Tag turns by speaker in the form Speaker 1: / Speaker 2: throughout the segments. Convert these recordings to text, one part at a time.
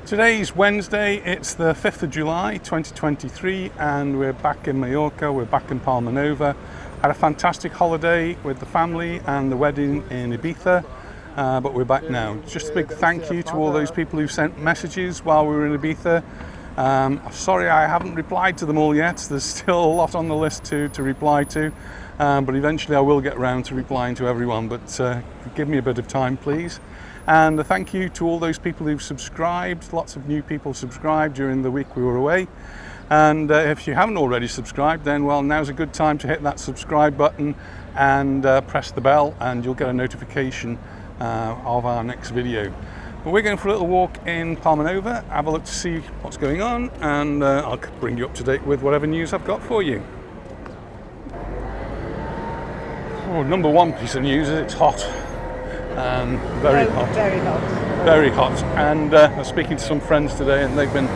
Speaker 1: Today's Wednesday, it's the 5th of July 2023 and we're back in Mallorca, we're back in Palma Nova. Had a fantastic holiday with the family and the wedding in Ibiza, but we're back now. Just a big thank you to all those people who sent messages while we were in Ibiza. Sorry I haven't replied to them all yet, there's still a lot on the list to reply to, but eventually I will get around to replying to everyone, but give me a bit of time please. And a thank you to all those people who've subscribed. Lots of new people subscribed during the week we were away. And if you haven't already subscribed, then well, now's a good time to hit that subscribe button and press the bell and you'll get a notification of our next video. But we're going for a little walk in Palma Nova, have a look to see what's going on, and I'll bring you up to date with whatever news I've got for you. Oh, number one piece of news is it's hot. Very hot. Very hot. Very hot. And I was speaking to some friends today and they've been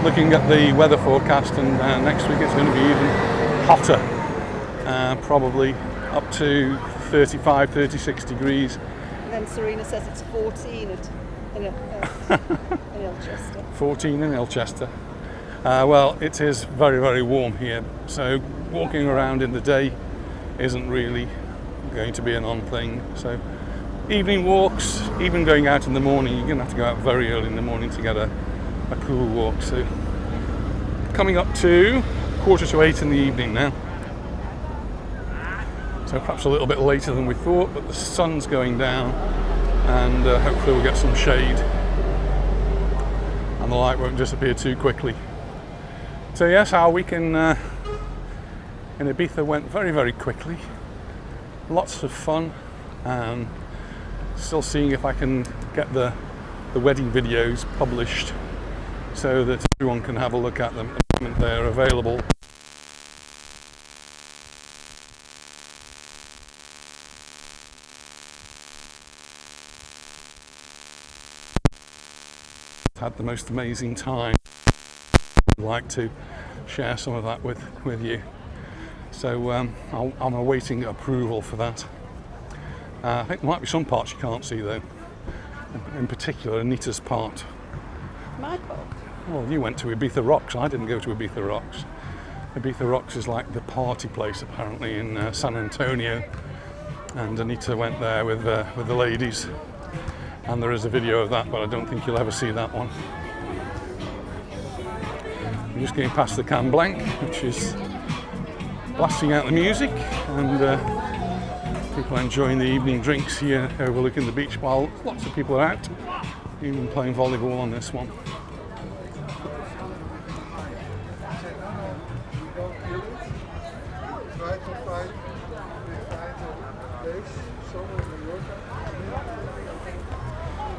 Speaker 1: looking at the weather forecast, and next week it's going to be even hotter. Probably up to 35, 36 degrees.
Speaker 2: And then Serena says it's 14 in Ilchester.
Speaker 1: 14 in Ilchester. Well, it is very, very warm here. So walking around in the day isn't really going to be an on thing. So evening walks, even going out in the morning, you're going to have to go out very early in the morning to get a cool walk. So coming up to 7:45 in the evening now. So perhaps a little bit later than we thought, but the sun's going down and hopefully we'll get some shade and the light won't disappear too quickly. So yes, our week in Ibiza went very, very quickly. Lots of fun. Still seeing if I can get the wedding videos published so that everyone can have a look at them at the moment they're available. Had the most amazing time. I'd like to share some of that with you. So I'm awaiting approval for that. I think there might be some parts you can't see though. In particular, Anita's part.
Speaker 2: My part?
Speaker 1: Well, you went to Ibiza Rocks. I didn't go to Ibiza Rocks. Ibiza Rocks is like the party place apparently in San Antonio, and Anita went there with the ladies. And there is a video of that, but I don't think you'll ever see that one. I'm just going past the Can Blanc, which is blasting out the music, and people enjoying the evening drinks here overlooking the beach while lots of people are out, even playing volleyball on this one.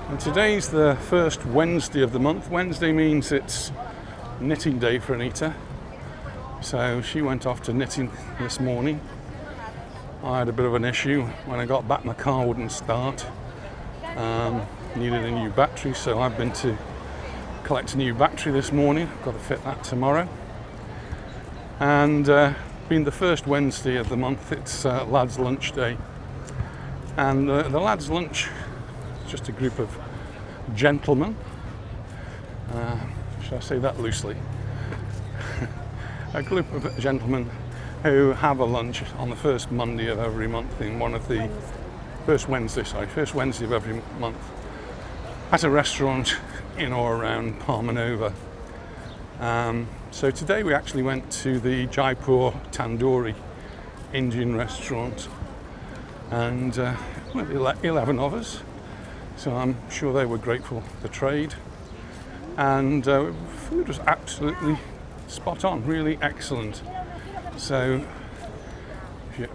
Speaker 1: And today's the first Wednesday of the month. Wednesday means it's knitting day for Anita. So she went off to knitting this morning. I had a bit of an issue when I got back, my car wouldn't start. Needed a new battery, so I've been to collect a new battery this morning. I've got to fit that tomorrow. And being the first Wednesday of the month, it's lads' lunch day. And the lads' lunch is just a group of gentlemen. Shall I say that loosely? A group of gentlemen who have a lunch on the first Monday of every month in one of the first Wednesday of every month at a restaurant in or around Palma Nova. So today we actually went to the Jaipur Tandoori Indian restaurant, and well, 11 of us, so I'm sure they were grateful for the trade, and food was absolutely spot on, really excellent. So if you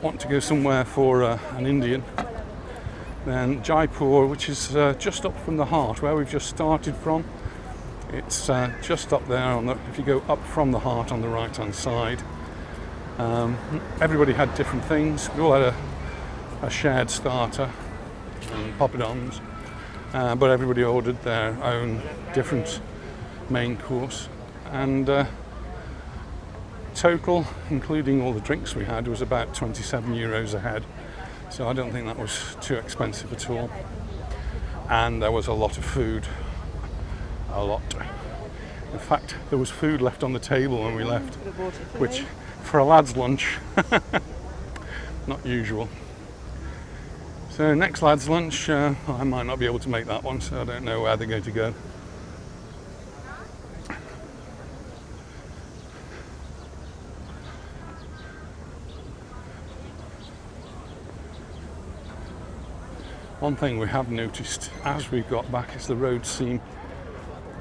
Speaker 1: want to go somewhere for an Indian, then Jaipur, which is just up from the heart where we've just started from, it's just up there if you go up from the heart on the right hand side. Everybody had different things. We all had a shared starter and poppadoms, but everybody ordered their own different main course, and total, including all the drinks we had, was about 27 euros a head. So I don't think that was too expensive at all. And there was a lot of food. a lot. In fact, there was food left on the table when we left,
Speaker 2: Could have bought it for
Speaker 1: which
Speaker 2: me.
Speaker 1: for a lad's lunch, not usual. So next lad's lunch, I might not be able to make that one, so I don't know where they're going to go. One thing we have noticed as we've got back is the roads seem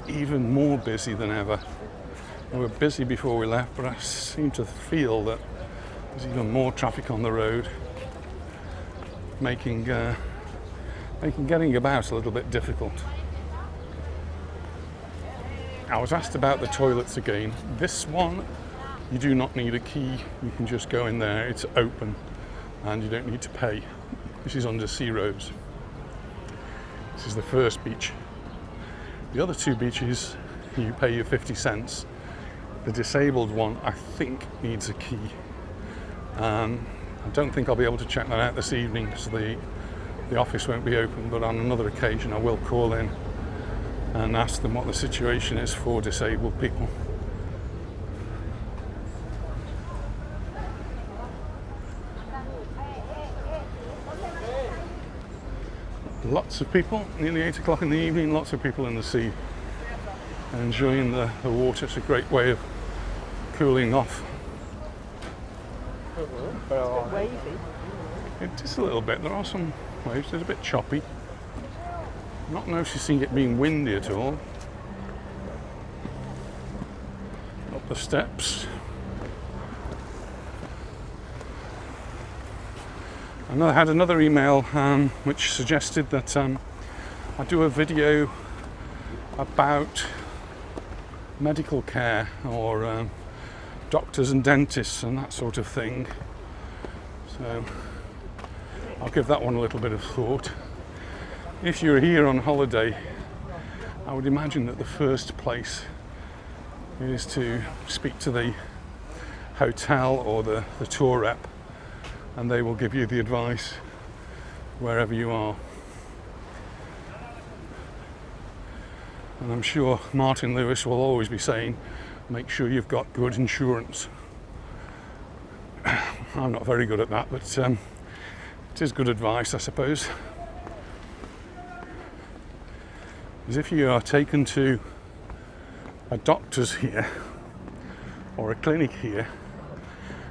Speaker 1: even more busy than ever. We were busy before we left, but I seem to feel that there's even more traffic on the road, making getting about a little bit difficult. I was asked about the toilets again. This one, you do not need a key. You can just go in there. It's open, and you don't need to pay. This is under Sea Roads. This is the first beach. The other two beaches, you pay your 50 cents. The disabled one, I think, needs a key. I don't think I'll be able to check that out this evening because the office won't be open, but on another occasion I will call in and ask them what the situation is for disabled people. Lots of people, nearly 8 o'clock in the evening, lots of people in the sea enjoying the water. It's a great way of cooling off.
Speaker 2: It's a bit wavy.
Speaker 1: It is a little bit. There are some waves. It's a bit choppy. Not noticing it being windy at all. Up the steps. I had another email which suggested that I do a video about medical care or doctors and dentists and that sort of thing. So I'll give that one a little bit of thought. If you're here on holiday, I would imagine that the first place is to speak to the hotel or the tour rep, and they will give you the advice wherever you are. And I'm sure Martin Lewis will always be saying, make sure you've got good insurance. I'm not very good at that, but it is good advice, I suppose. Because if you are taken to a doctor's here or a clinic here,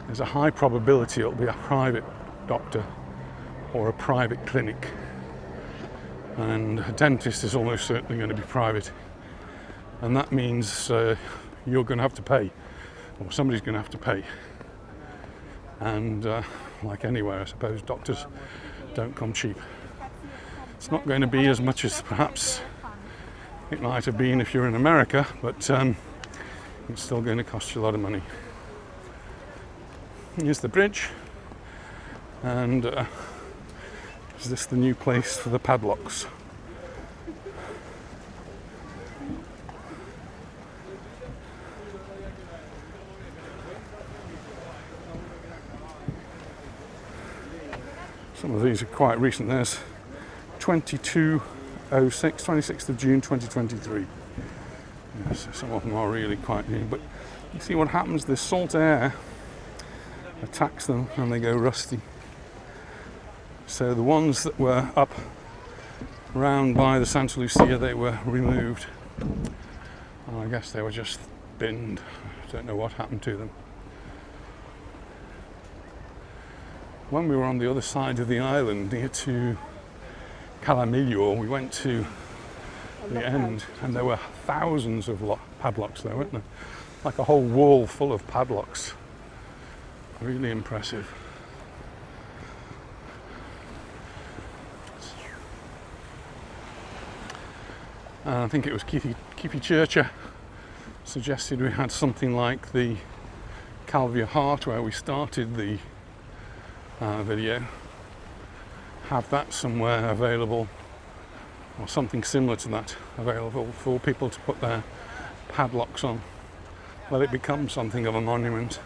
Speaker 1: there's a high probability it'll be a private doctor or a private clinic. And a dentist is almost certainly going to be private. And that means you're going to have to pay, or somebody's going to have to pay. And like anywhere, I suppose, doctors don't come cheap. It's not going to be as much as perhaps it might have been if you're in America, but it's still going to cost you a lot of money. Here's the bridge, and is this the new place for the padlocks? Some of these are quite recent. There's 2206, 26th of June 2023. Yes, some of them are really quite new, but you see what happens, the salt air attacks them and they go rusty. So the ones that were up round by the Santa Lucia, they were removed. And I guess they were just binned. I don't know what happened to them. When we were on the other side of the island, near to Calamillo, we went to the end, and there were thousands of padlocks there, weren't there? Like a whole wall full of padlocks. Really impressive. And I think it was Keithy Churcher suggested we had something like the Calvia Heart where we started the video. Have that somewhere available, or something similar to that available for people to put their padlocks on. Let it become something of a monument.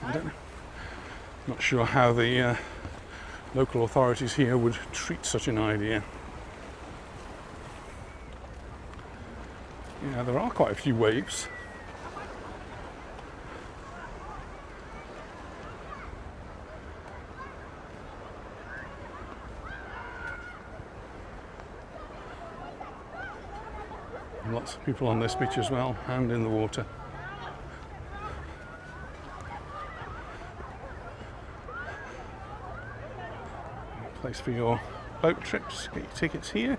Speaker 1: I don't know. Not sure how the local authorities here would treat such an idea. Yeah, there are quite a few waves. And lots of people on this beach as well, and in the water. Place for your boat trips. Get your tickets here.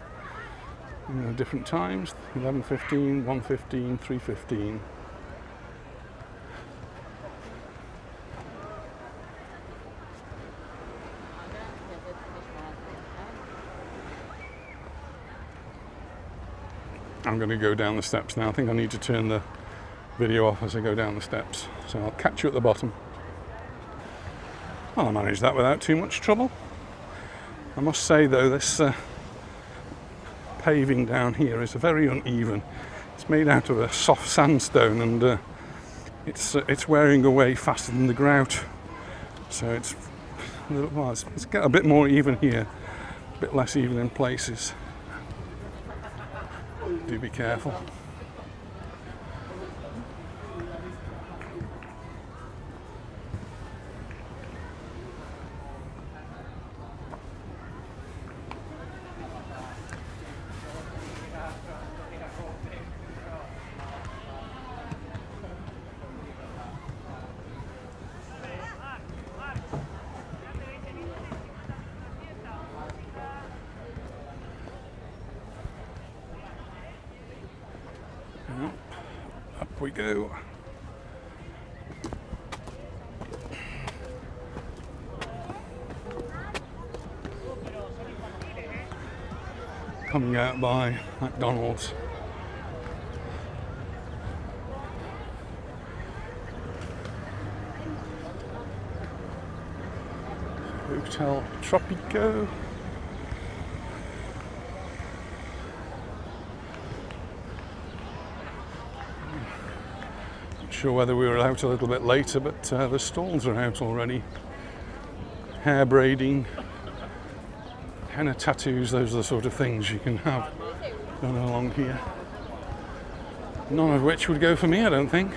Speaker 1: You know, different times: 11:15, 1:15, 3:15. I'm going to go down the steps now. I think I need to turn the video off as I go down the steps, so I'll catch you at the bottom. Well, I managed that without too much trouble. I must say though, this paving down here is very uneven. It's made out of a soft sandstone, and it's wearing away faster than the grout. So it's got a bit more even here, a bit less even in places. Do be careful. Up we go. Coming out by McDonald's. Hotel Tropico. Sure whether we were out a little bit later, but the stalls are out already. Hair braiding, henna tattoos, those are the sort of things you can have done along here. None of which would go for me, I don't think.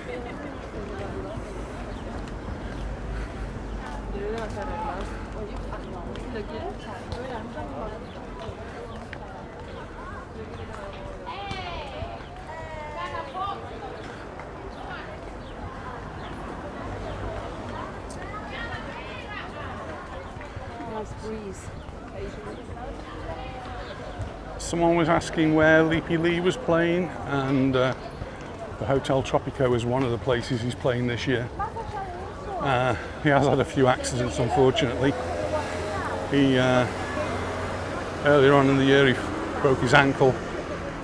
Speaker 1: Someone was asking where Leapy Lee was playing, and the Hotel Tropico is one of the places he's playing this year. He has had a few accidents, unfortunately. He earlier on in the year he broke his ankle,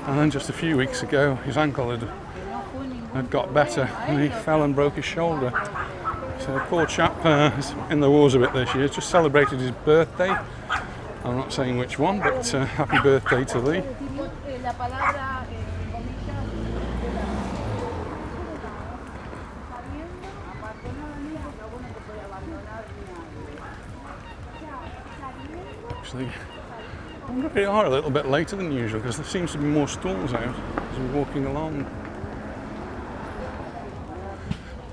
Speaker 1: and then just a few weeks ago his ankle had got better and he fell and broke his shoulder. So poor chap is in the wars a bit this year. Just celebrated his birthday. I'm not saying which one, but happy birthday to Lee. Actually, I wonder if they are a little bit later than usual, because there seems to be more stalls out as we're walking along.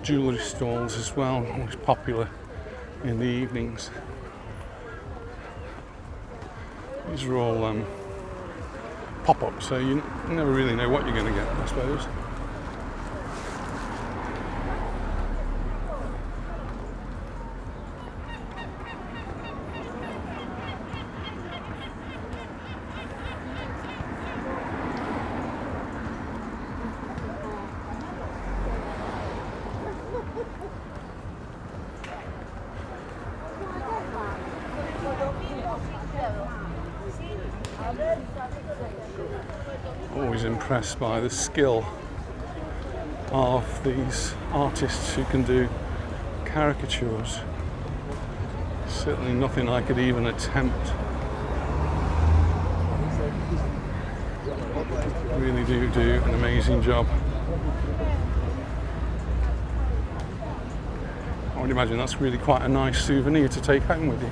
Speaker 1: Jewellery stalls as well, always popular in the evenings. These are all pop-ups, so you never really know what you're going to get, I suppose. Always impressed by the skill of these artists who can do caricatures. Certainly nothing I could even attempt. Really do an amazing job. I would imagine that's really quite a nice souvenir to take home with you.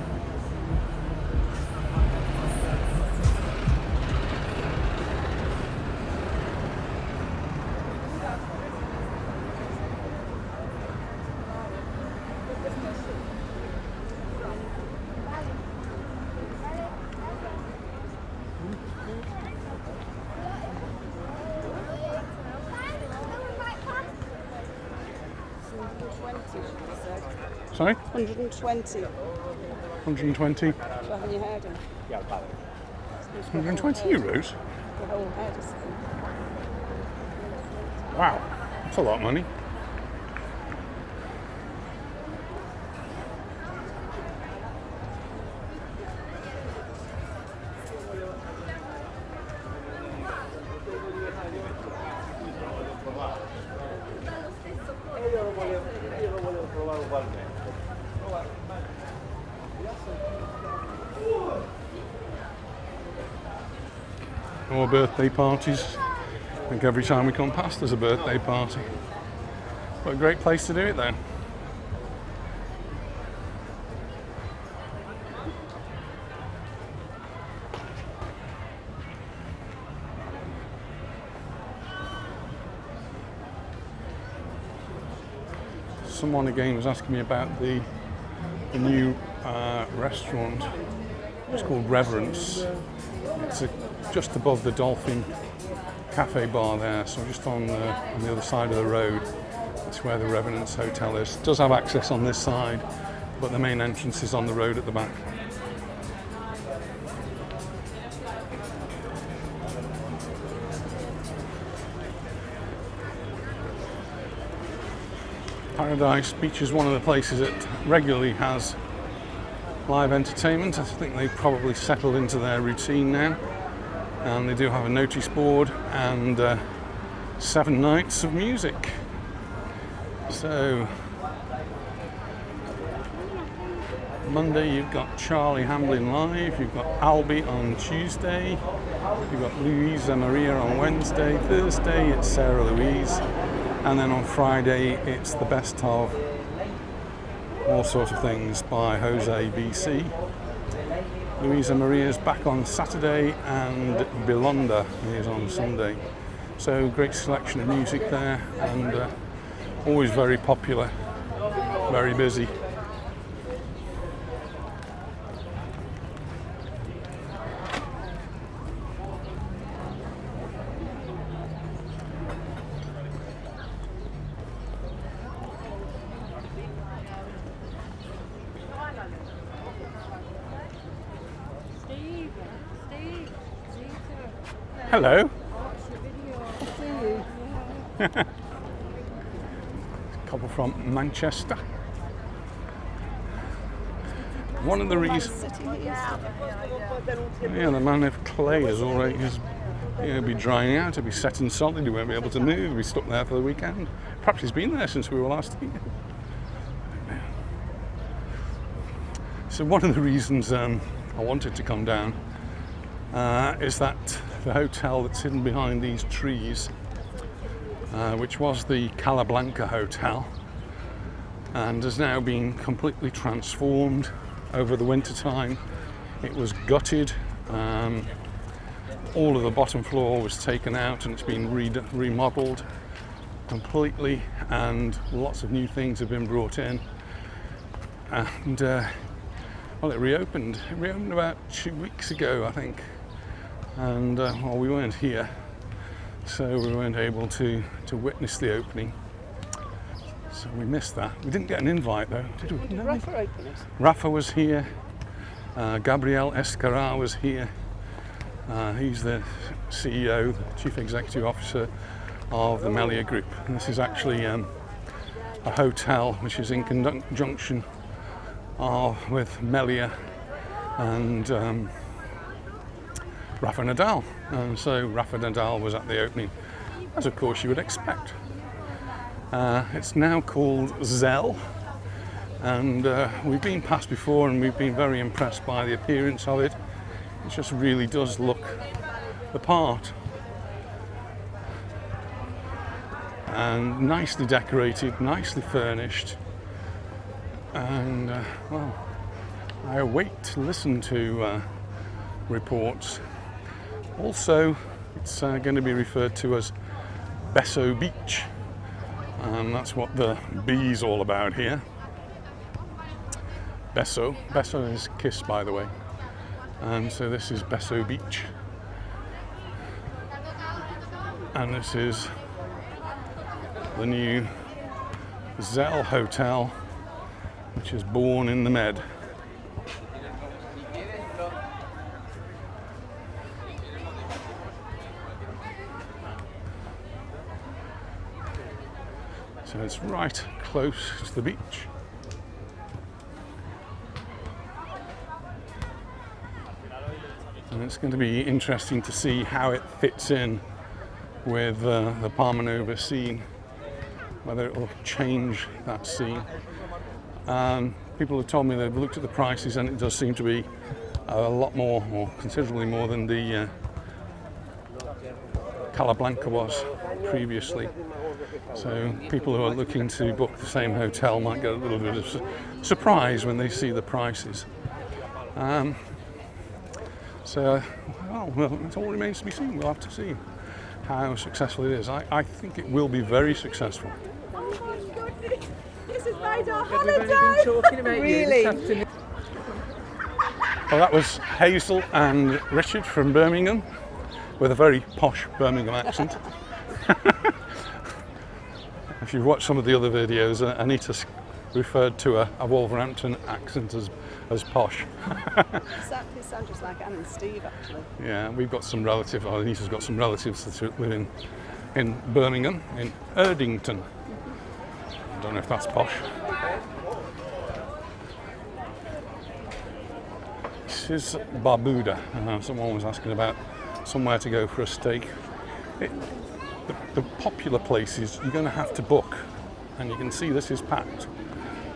Speaker 1: Sorry?
Speaker 2: 120
Speaker 1: 120?
Speaker 2: for having your hair done.
Speaker 1: 120 euros?
Speaker 2: The whole head is
Speaker 1: Wow, that's a lot of money. More birthday parties. I think every time we come past there's a birthday party. What a great place to do it then. Someone again was asking me about the new restaurant. It's called Reverence. It's just above the Dolphin Cafe bar there, so just on the other side of the road. It's where the Reverence Hotel is. It does have access on this side, but the main entrance is on the road at the back. Paradise Beach is one of the places that regularly has live entertainment. I think they've probably settled into their routine now, and they do have a notice board and 7 nights of music. So Monday you've got Charlie Hamblin live, you've got Albie on Tuesday, you've got Louisa Maria on Wednesday, Thursday it's Sarah Louise, and then on Friday it's the best of all sorts of things by Jose BC. Louisa Maria's back on Saturday and Belonda is on Sunday. So great selection of music there, and always very popular, very busy. Hello. Couple from Manchester. One of the reasons, yeah, the man of clay is already be drying out. He'll be set in solid. He won't be able to move. He'll be stuck there for the weekend. Perhaps he's been there since we were last here. So one of the reasons I wanted to come down is that the hotel that's hidden behind these trees, which was the Calablanca Hotel, and has now been completely transformed over the winter time. It was gutted, all of the bottom floor was taken out and it's been remodeled completely, and lots of new things have been brought in, and well, it reopened about 2 weeks ago, I think. And well, we weren't here, so we weren't able to witness the opening, so we missed that. We didn't get an invite though, did we?
Speaker 2: Did Rafa open it?
Speaker 1: Rafa was here, Gabriel Escarra was here. He's the CEO, the Chief Executive Officer of the Melia Group. And this is actually a hotel which is in conjunction with Melia and Rafa Nadal, and so Rafa Nadal was at the opening, as of course you would expect. It's now called Zell, and we've been past before and we've been very impressed by the appearance of it. It just really does look the part, and nicely decorated, nicely furnished, and well, I await to listen to reports. Also, it's going to be referred to as Besso Beach, and that's what the B's all about here. Besso is kiss, by the way, and so this is Besso Beach, and this is the new Zell Hotel, which is born in the Med. So it's right close to the beach. And it's going to be interesting to see how it fits in with the Palma Nova scene, whether it will change that scene. People have told me they've looked at the prices and it does seem to be a lot more, or considerably more than the Calablanca was previously. So people who are looking to book the same hotel might get a little bit of surprise when they see the prices. So, well, it all remains to be seen. We'll have to see how successful it is. I think it will be very successful.
Speaker 2: Oh my goodness, this has made our holiday!
Speaker 3: Been talking about
Speaker 2: Really?
Speaker 3: you this afternoon.
Speaker 1: Well, that was Hazel and Richard from Birmingham with a very posh Birmingham accent. If you've watched some of the other videos, Anita's referred to a Wolverhampton accent as posh.
Speaker 2: Exactly, sounds just like Anne and Steve actually.
Speaker 1: Yeah, we've got some relatives, or Anita's got some relatives that live in Birmingham, in Erdington. I don't know if that's posh. This is Barbuda. Someone was asking about somewhere to go for a steak. The popular places you're going to have to book, and you can see this is packed.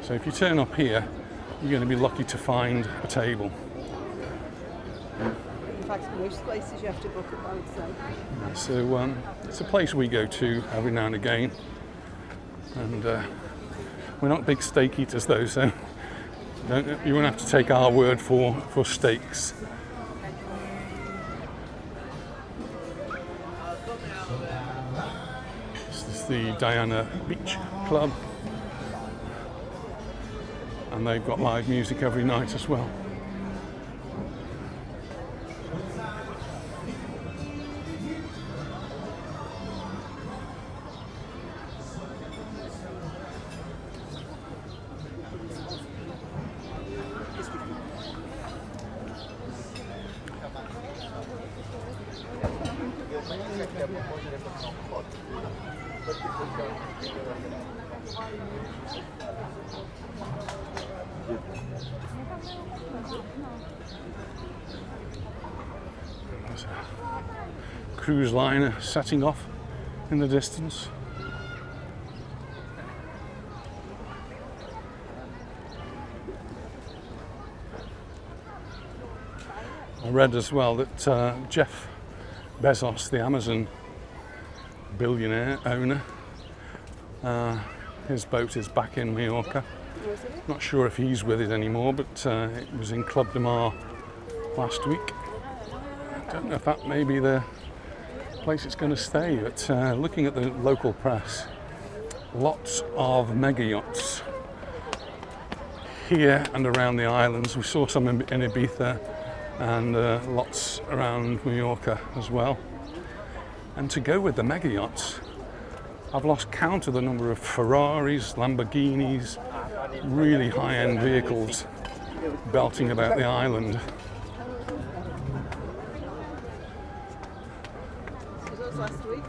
Speaker 1: So if you turn up here, you're going to be lucky to find a table.
Speaker 2: In fact, most places you have to book it, I would say.
Speaker 1: So it's a place we go to every now and again, and we're not big steak eaters though, so you won't have to take our word for steaks. This is the Diana Beach Club, and they've got live music every night as well. There's a cruise liner setting off in the distance. I read as well that Jeff Bezos, the Amazon billionaire owner, his boat is back in Mallorca. Not sure if he's with it anymore, but it was in Club de Mar last week. I don't know if that may be the place it's going to stay, but looking at the local press, lots of mega yachts here and around the islands. We saw some in Ibiza and lots around Majorca as well. And to go with the mega yachts, I've lost count of the number of Ferraris, Lamborghinis, really high-end vehicles belting about the island.
Speaker 2: Was that last week?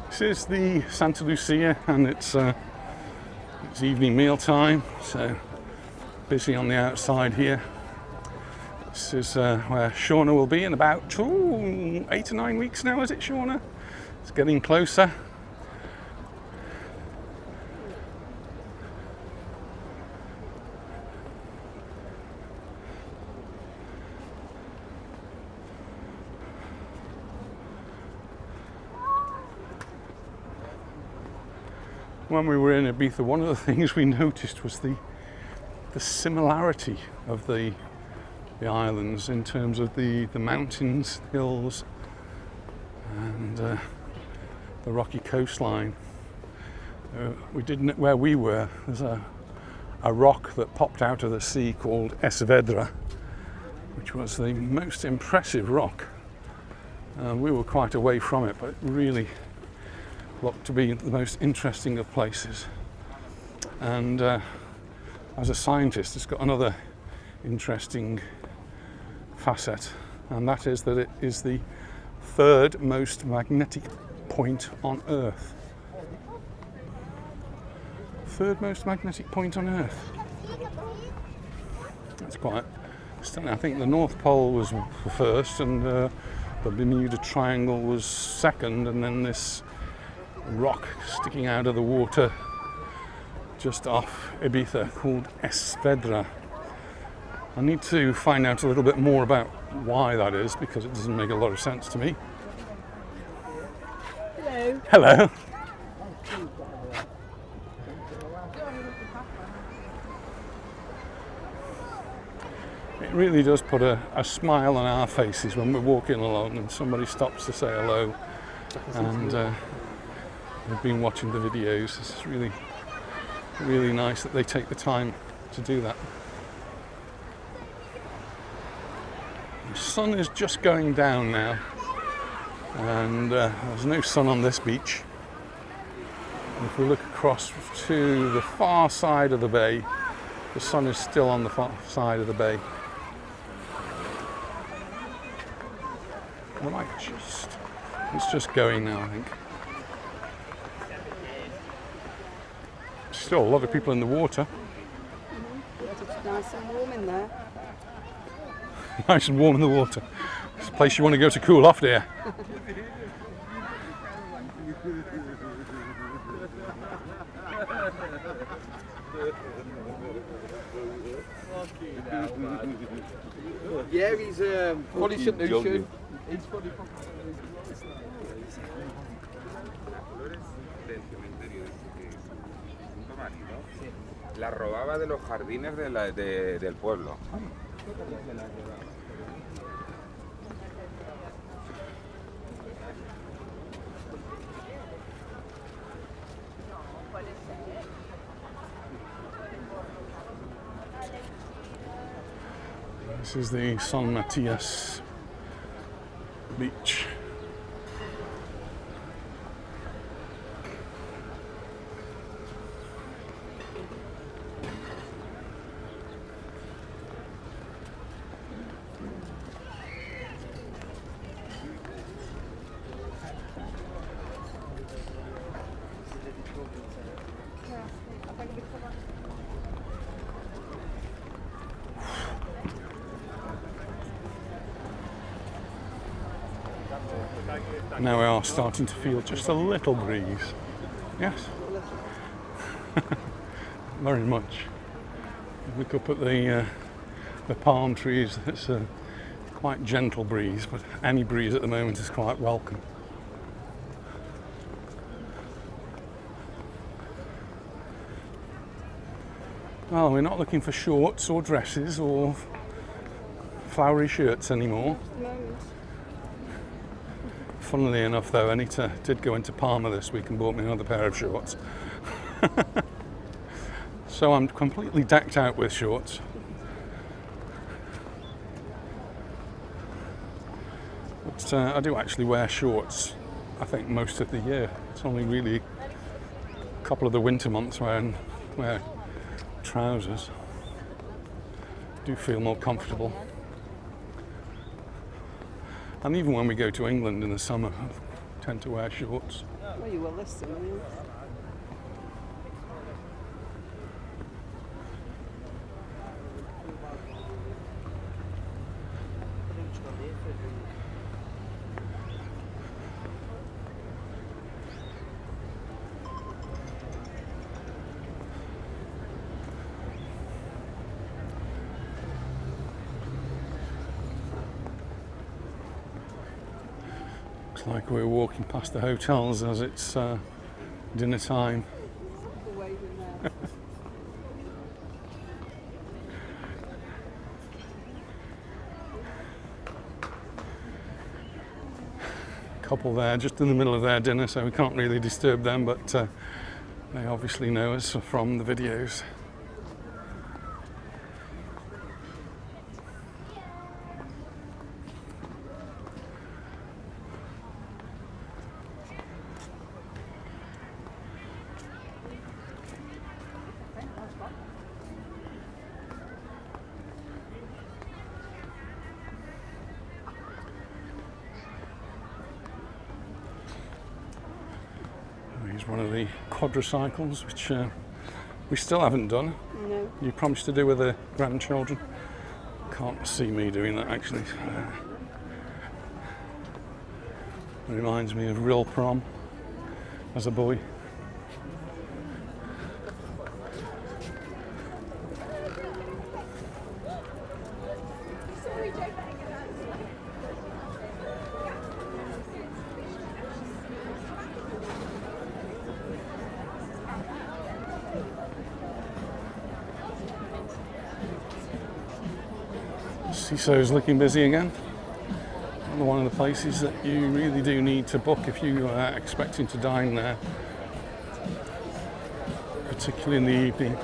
Speaker 1: This is the Santa Lucia, and it's evening meal time, so busy on the outside here. This is where Shauna will be in about 8 or 9 weeks now, is it, Shauna? It's getting closer. When we were in Ibiza, one of the things we noticed was the similarity of the islands in terms of the mountains, hills, and the rocky coastline. We didn't, where we were, there's a rock that popped out of the sea called Esvedra, which was the most impressive rock. We were quite away from it, but it really looked to be the most interesting of places. And as a scientist, it's got another interesting facet, and that is that it is the third most magnetic point on Earth. Third most magnetic point on Earth. That's quite stunning. I think the North Pole was first, and the Bermuda Triangle was second, and then this rock sticking out of the water just off Ibiza called Esvedra. I need to find out a little bit more about why that is, because it doesn't make a lot of sense to me.
Speaker 2: Hello.
Speaker 1: Hello. It really does put a smile on our faces when we're walking along and somebody stops to say hello, and we've been watching the videos. It's really, really nice that they take the time to do that. The sun is just going down now, and there's no sun on this beach. And if we look across to the far side of the bay, the sun is still on the far side of the bay. It's just going now, I think. Still a lot of people in the water.
Speaker 2: It's nice and warm in there.
Speaker 1: Nice and warm in the water. It's a place you want to go to cool off, dear.
Speaker 3: Yeah, he's polishing the shoe.
Speaker 4: La robaba de los jardines del pueblo.
Speaker 1: This is the San Matias beach. Now we are starting to feel just a little breeze. Yes? Very much. Look up at the palm trees. It's a quite gentle breeze, but any breeze at the moment is quite welcome. Well, we're not looking for shorts or dresses or flowery shirts anymore. Funnily enough, though, Anita did go into Palma this week and bought me another pair of shorts. So I'm completely decked out with shorts. But I do actually wear shorts, I think, most of the year. It's only really a couple of the winter months where I wear trousers. Do feel more comfortable. And even when we go to England in the summer, I tend to wear shorts.
Speaker 2: Well, you will listen, won't you?
Speaker 1: Looks like we're walking past the hotels as it's dinner time. Couple there just in the middle of their dinner, so we can't really disturb them, but they obviously know us from the videos. one of the quadricycles, which we still haven't done.
Speaker 2: No.
Speaker 1: You promised to do with the grandchildren. Can't see me doing that actually. It reminds me of real prom as a boy. Seasow's looking busy again. One of the places that you really do need to book if you are expecting to dine there, particularly in the evening.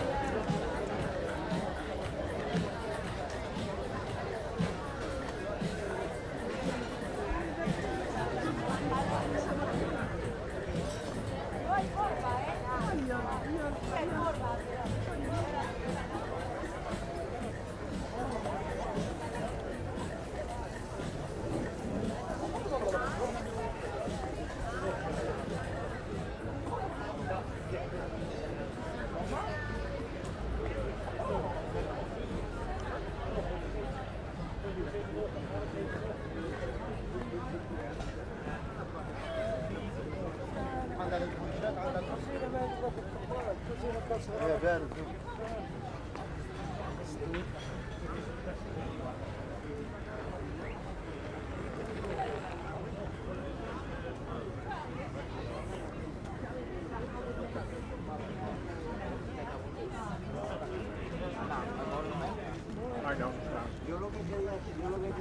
Speaker 5: Yo lo que quería aquí lo que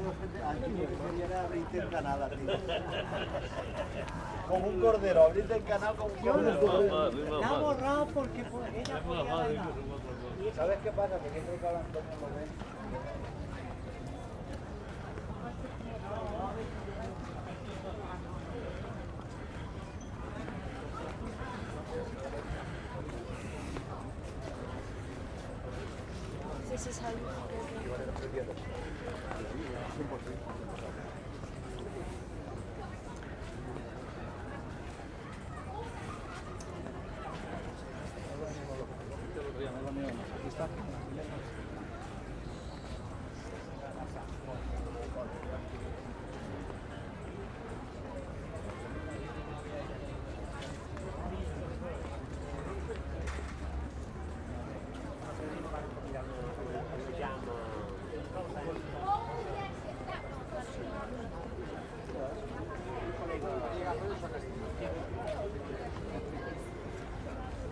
Speaker 5: quería era abrirte el canal a ti. Como un cordero, abrirte el canal como un cordero.
Speaker 6: La ha borrado porque ella podía bailar.
Speaker 5: ¿Sabes qué pasa? Que yo creo que ahora Antonio lo ve.
Speaker 2: This is how you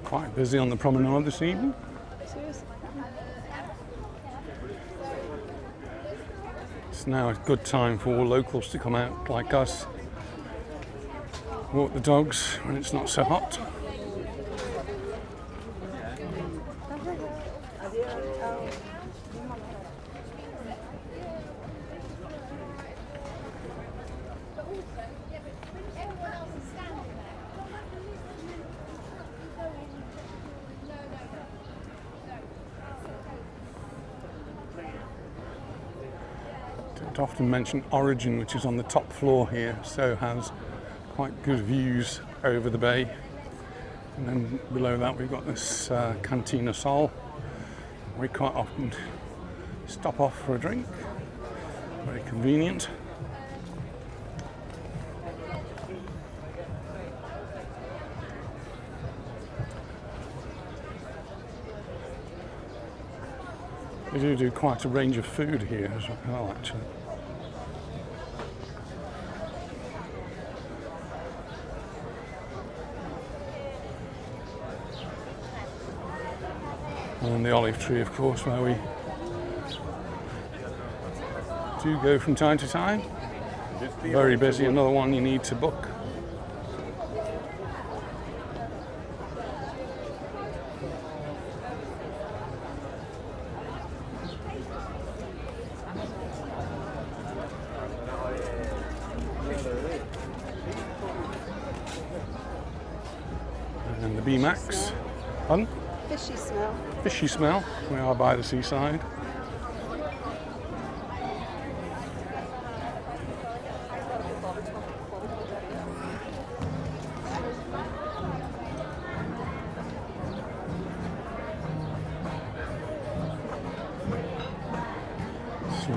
Speaker 1: Quite busy on the Promenade this evening.
Speaker 2: seriously.
Speaker 1: It's now a good time for all locals to come out like us, walk the dogs when it's not so hot. Don't often mention Origin, which is on the top floor here, so has quite good views over the bay. And then below that we've got this Cantina Sol. We quite often stop off for a drink. Very convenient. They do quite a range of food here as well, actually. And the olive tree, of course, where we do go from time to time. Very busy, another one you need to book. And the B-Max. Pardon?
Speaker 2: Fishy smell.
Speaker 1: Fishy smell. We are by the seaside.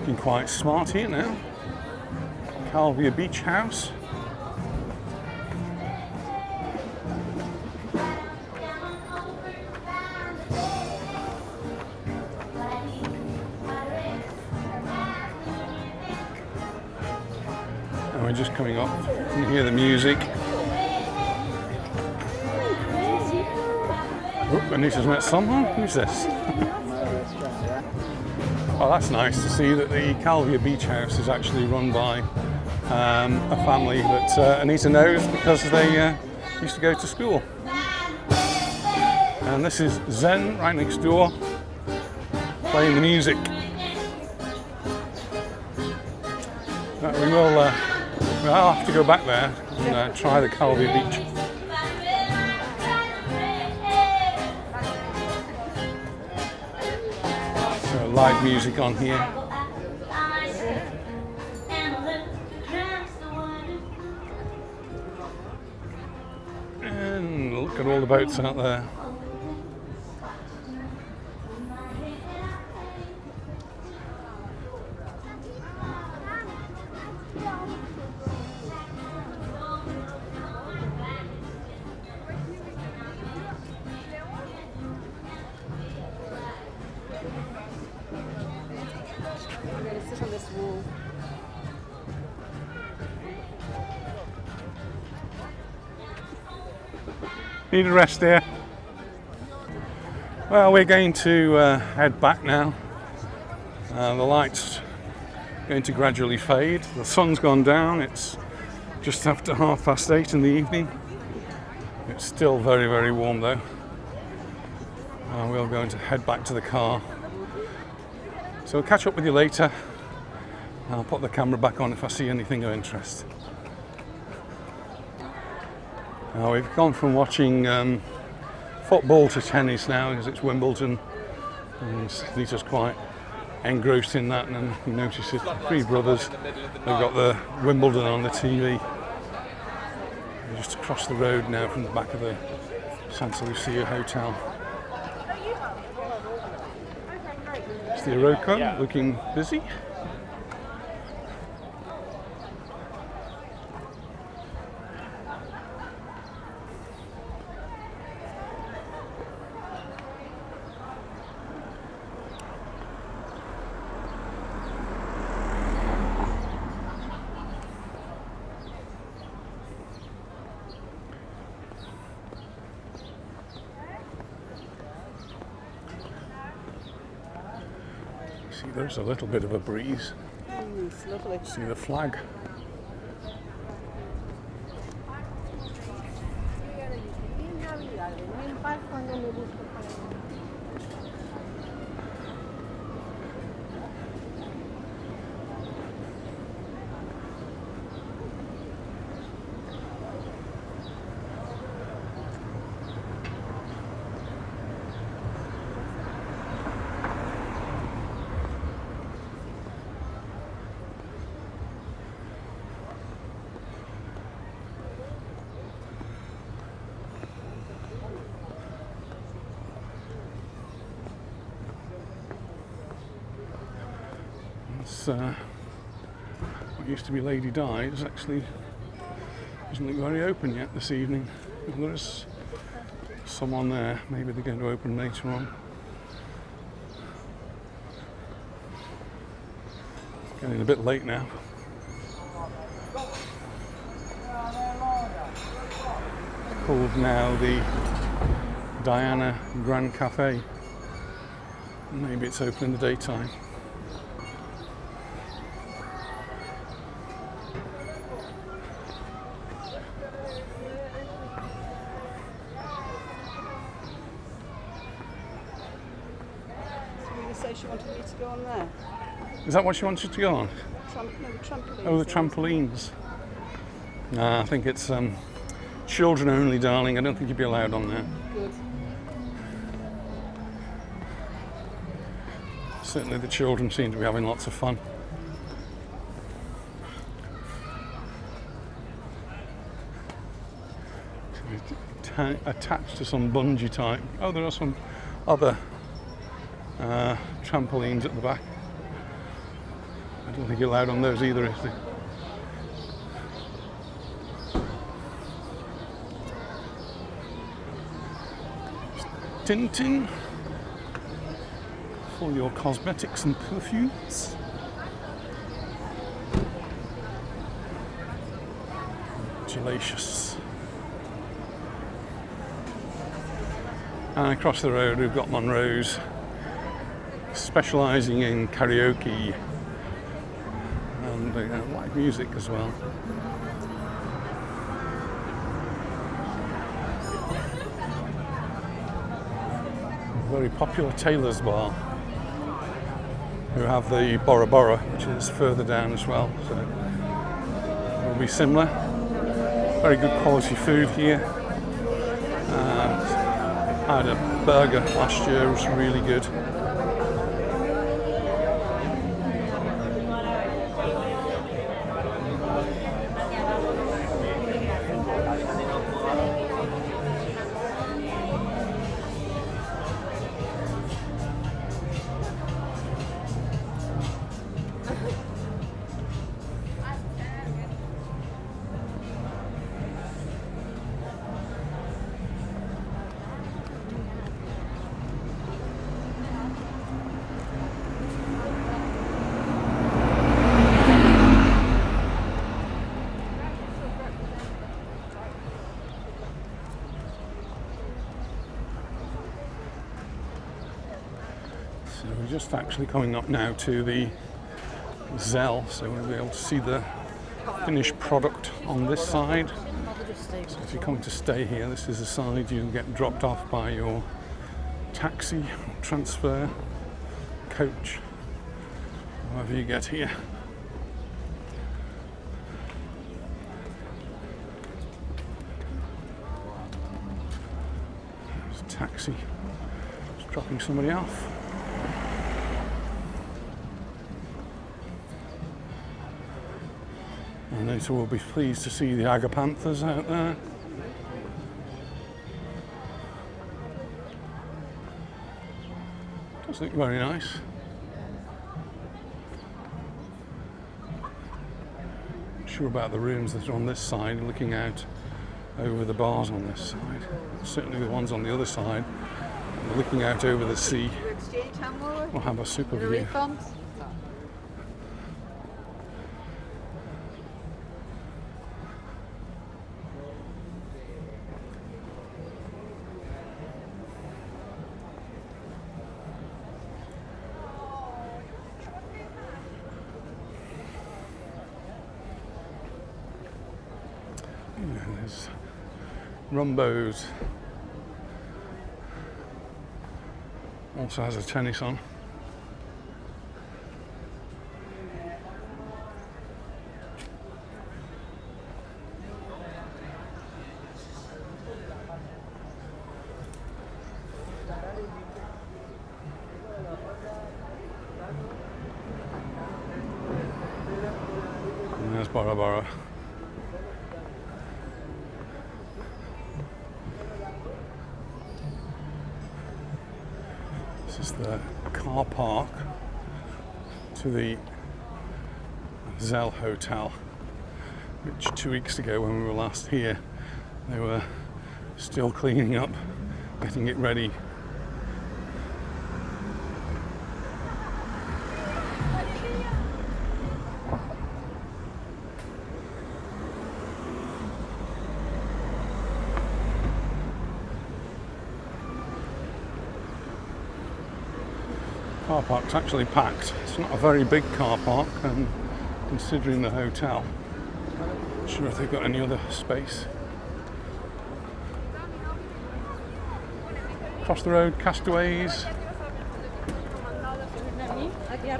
Speaker 1: Looking quite smart here now. Calvia Beach House. And we're just coming up. You can hear the music. Oh, Anita's met someone. Who's this? Oh, that's nice to see that the Calvia Beach House is actually run by a family that Anita knows because they used to go to school. And this is Zen right next door, playing the music. We'll have to go back there and try the Calvia Beach. So live music on here. And look at all the boats out there.
Speaker 2: We're going to sit on this wall.
Speaker 1: Need a rest here. Well, we're going to head back now. The light's going to gradually fade. The sun's gone down. It's just after 8:30 in the evening. It's still very, very warm though. We're going to head back to the car. So I'll catch up with you later. I'll put the camera back on if I see anything of interest. We've gone from watching football to tennis now because it's Wimbledon, and Anita's quite engrossed in that, and then you notice it, three brothers, they've got the Wimbledon on the TV. We're just across the road now from the back of the Santa Lucia Hotel. It's the Majorca, looking busy. See, there's a little bit of a breeze.
Speaker 2: It's lovely.
Speaker 1: See the flag. What used to be Lady Di is actually isn't look very open yet this evening. There's someone there. Maybe they're going to open later on. Getting a bit late now. Called now the Diana Grand Cafe. Maybe it's open in the daytime.
Speaker 2: She wanted me to go on there.
Speaker 1: Is that what she wanted to go on?
Speaker 2: Trampolines.
Speaker 1: Oh, the trampolines. Nah, I think it's children only, darling. I don't think you'd be allowed on there.
Speaker 2: Good.
Speaker 1: Certainly the children seem to be having lots of fun. Attached to some bungee type. Oh, there are some other trampolines at the back. don't think you're allowed on those either, is it? Tintin for your cosmetics and perfumes. Delicious. And across the road we've got Monroe's, specialising in karaoke and live music as well. Very popular tailor's bar, who have the Bora Bora, which is further down as well, so it will be similar. Very good quality food here. I had a burger last year, it was really good. So we're just actually coming up now to the Zell, so we'll be able to see the finished product on this side. So if you're coming to stay here, this is the side you get dropped off by your taxi, transfer, coach, however you get here. There's a taxi just dropping somebody off. And so we'll be pleased to see the agapanthers out there. Does look very nice. Not sure about the rooms that are on this side, looking out over the bars on this side. Certainly the ones on the other side, looking out over the sea, will have a super view. There's Rumbo's. Also has a tennis on. And there's Bora Bora. This is the car park to the Zell Hotel, which 2 weeks ago when we were last here, they were still cleaning up, getting it ready. Car park's actually packed. It's not a very big car park, and considering the hotel, not sure if they've got any other space. Across the road, Castaways,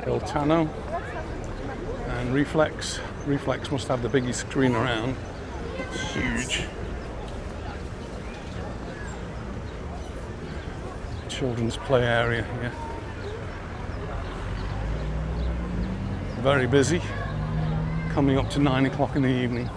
Speaker 1: El Tano, and Reflex. Reflex must have the biggest screen around. It's huge. Children's play area here. Very busy, coming up to 9 o'clock in the evening.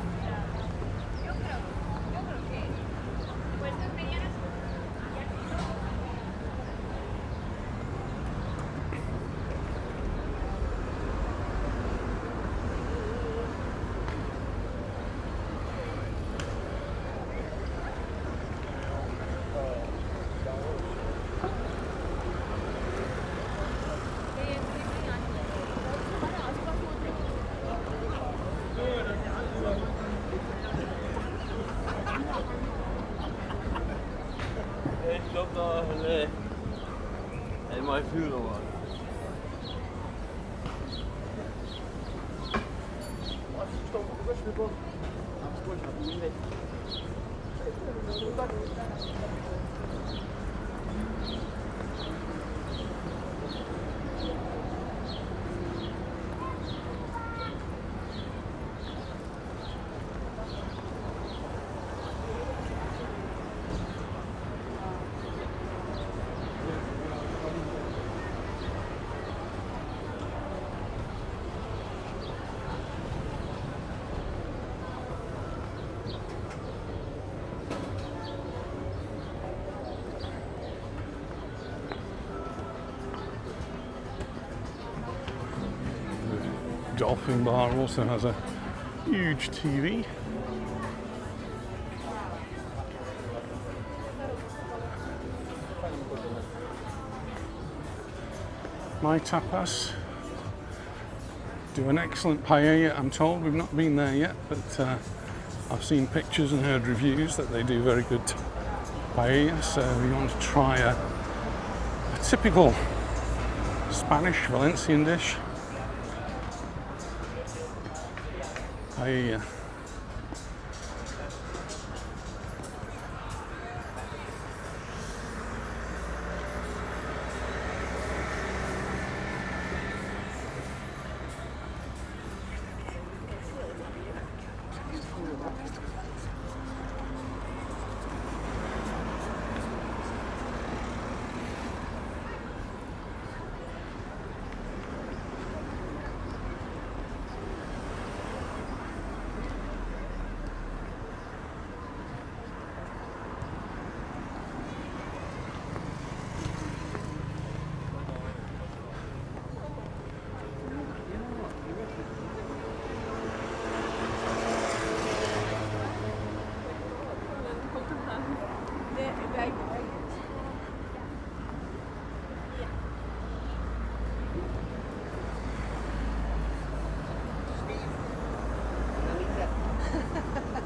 Speaker 3: En mijn vuur nog.
Speaker 1: Dolphin Bar also has a huge TV. My tapas do an excellent paella, I'm told. We've not been there yet, but I've seen pictures and heard reviews that they do very good paella, so we want to try a typical Spanish Valencian dish. Paella.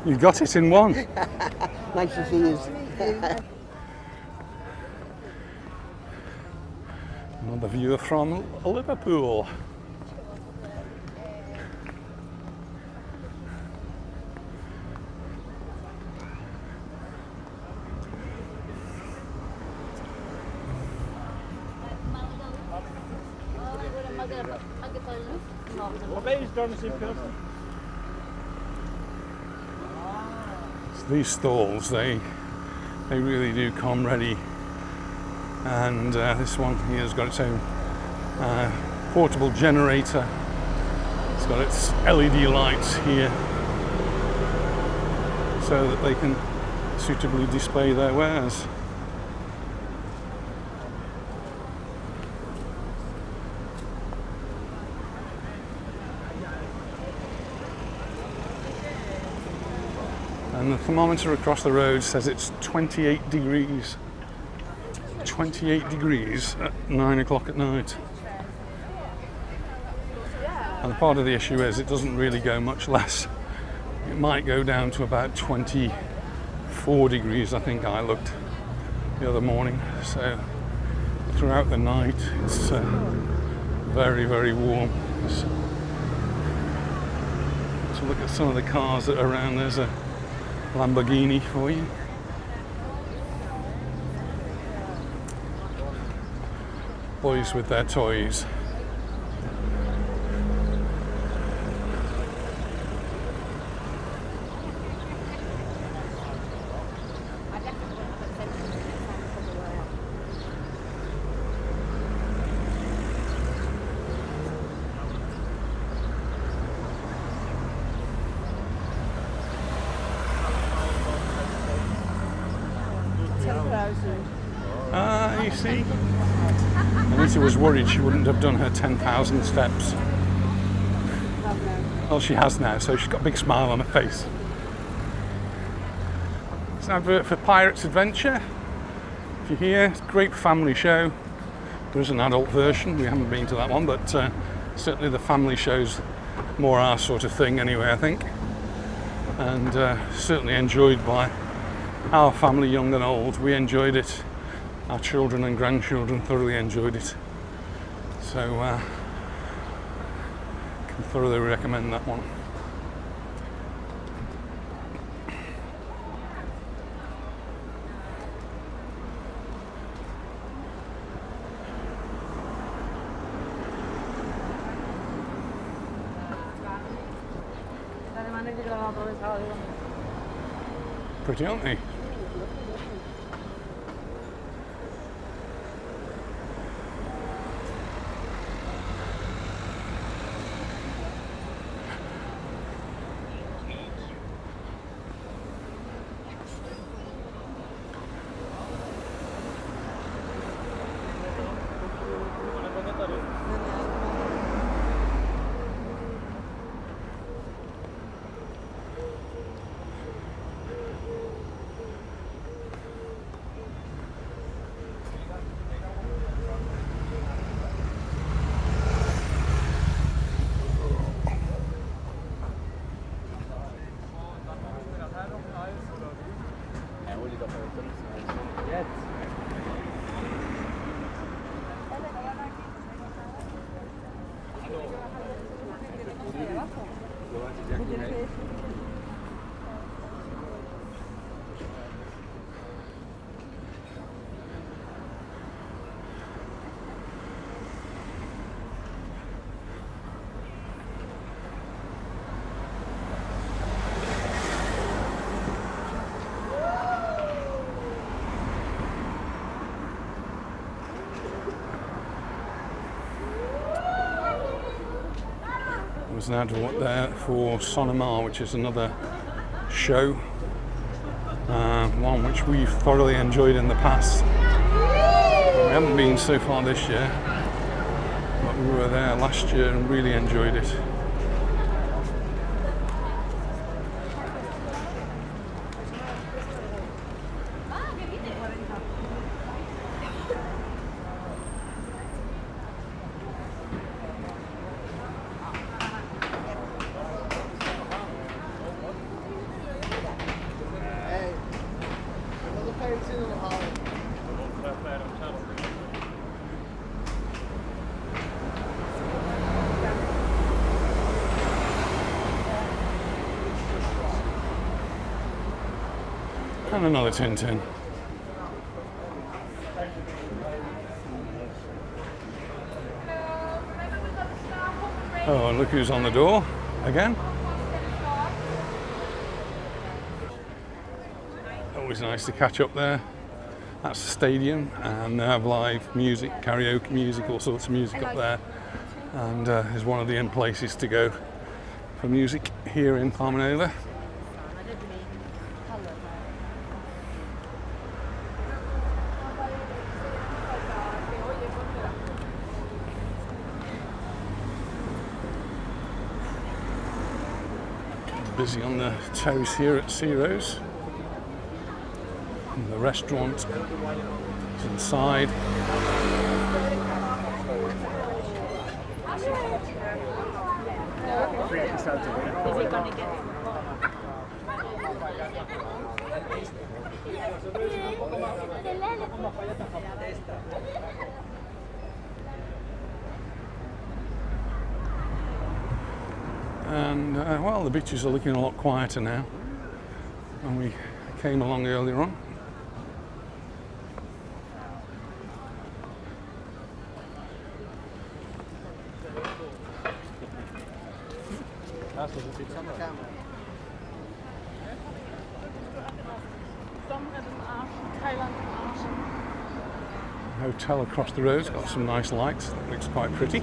Speaker 1: You got it in one.
Speaker 5: Nice to see you.
Speaker 1: Another view from Liverpool. These stalls, they really do come ready, and this one here has got its own portable generator. It's got its LED lights here so that they can suitably display their wares. And the thermometer across the road says it's 28 degrees. 28 degrees at 9 o'clock at night. And part of the issue is it doesn't really go much less. It might go down to about 24 degrees, I think I looked the other morning. So throughout the night it's very, very warm. So look at some of the cars that are around. There's a Lamborghini for you. Boys with their toys. You see? Anita was worried she wouldn't have done her 10,000 steps. Well, she has now, so she's got a big smile on her face. It's an advert for Pirates Adventure. If you're here, it's a great family show. There is an adult version, we haven't been to that one, but certainly the family show's more our sort of thing anyway, I think. And certainly enjoyed by our family, young and old. We enjoyed it. our children and grandchildren thoroughly enjoyed it. So can thoroughly recommend that one. Pretty, aren't they? There's an advert there for Sonoma, which is another show, one which we've thoroughly enjoyed in the past. We haven't been so far this year, but we were there last year and really enjoyed it. And another Tintin. Oh, and look who's on the door again. Always nice to catch up there. That's the stadium, and they have live music, karaoke music, all sorts of music up there. And is one of the in places to go for music here in Palma Nova. Busy on the terrace here at Ciro's. And the restaurant is inside. And well, the beaches are looking a lot quieter now than we came along earlier on. Hotel across the road's got some nice lights. That looks quite pretty.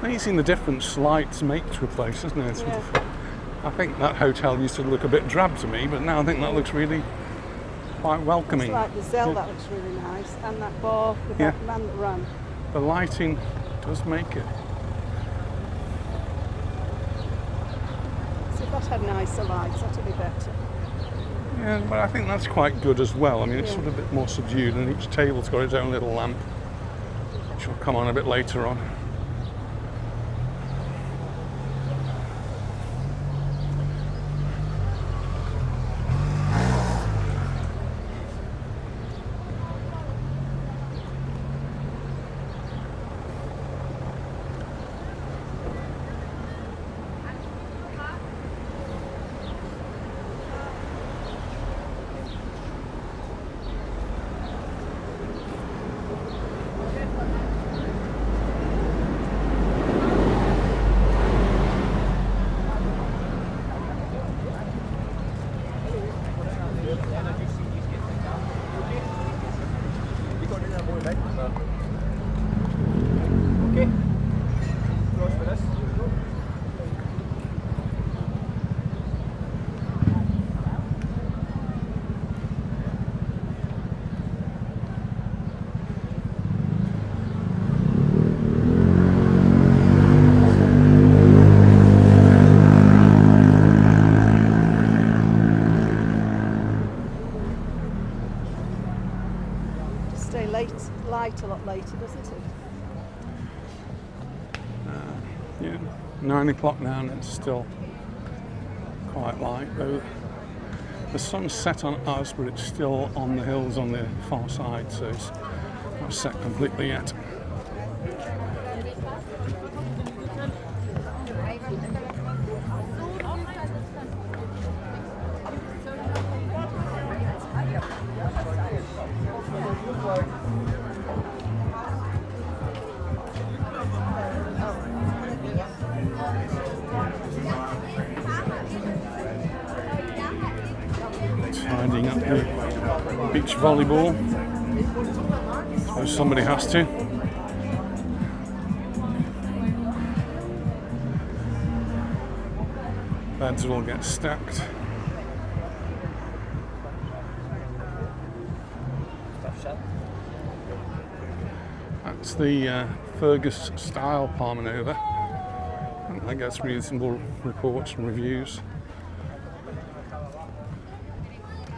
Speaker 1: Amazing the difference lights make to a place, isn't it? Yeah. I think that hotel used to look a bit drab to me, but now I think that looks really quite welcoming.
Speaker 2: It's like the Zell, that looks really nice, and that bar with that man that ran.
Speaker 1: The lighting does make it.
Speaker 2: So if that had nicer lights, that'd be better.
Speaker 1: Yeah, but I think that's quite good as well. I mean, it's sort of a bit more subdued, and each table's got its own little lamp, which will come on a bit later on. Yeah, 9 o'clock now and it's still quite light, though the sun's set on us, but it's still on the hills on the far side, so it's not set completely yet. Tidying up the beach volleyball. Suppose somebody has to. Beds will get stacked. That's the Fergus style Palma Nova. I guess reasonable reports and reviews.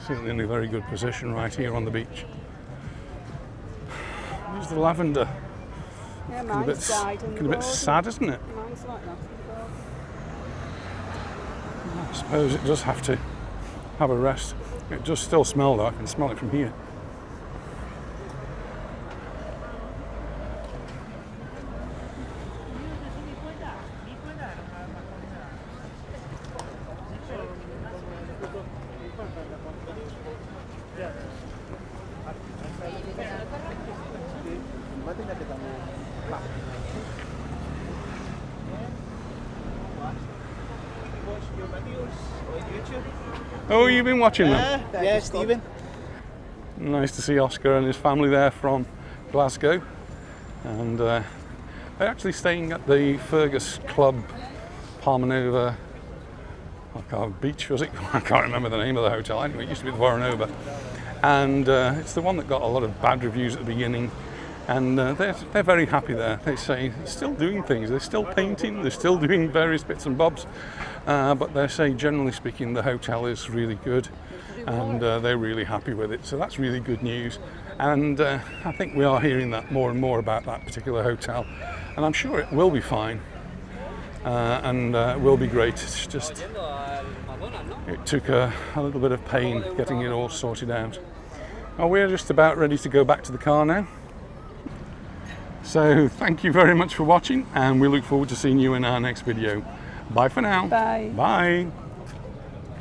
Speaker 1: Certainly in a very good position right here on the beach. There's the lavender.
Speaker 2: Yeah,
Speaker 1: Looking a bit sad, isn't it?
Speaker 2: Mine's like that.
Speaker 1: I suppose it does have to have a rest. It does still smell though, I can smell it from here. Oh, you've been watching them?
Speaker 5: Yeah, Stephen.
Speaker 1: Nice to see Oscar and his family there from Glasgow. And they're actually staying at the Fergus Club, Palma Nova, Beach, was it? I can't remember the name of the hotel. Anyway, it used to be the Nova. And it's the one that got a lot of bad reviews at the beginning. And they're very happy there. They say they're still doing things, they're still painting, they're still doing various bits and bobs. But they say, generally speaking, the hotel is really good and they're really happy with it. So that's really good news. And I think we are hearing that more and more about that particular hotel. And I'm sure it will be fine and will be great. It's just, it took a little bit of pain getting it all sorted out. Well, we're just about ready to go back to the car now. So thank you very much for watching, and we look forward to seeing you in our next video. Bye for now.
Speaker 2: Bye.
Speaker 1: Bye.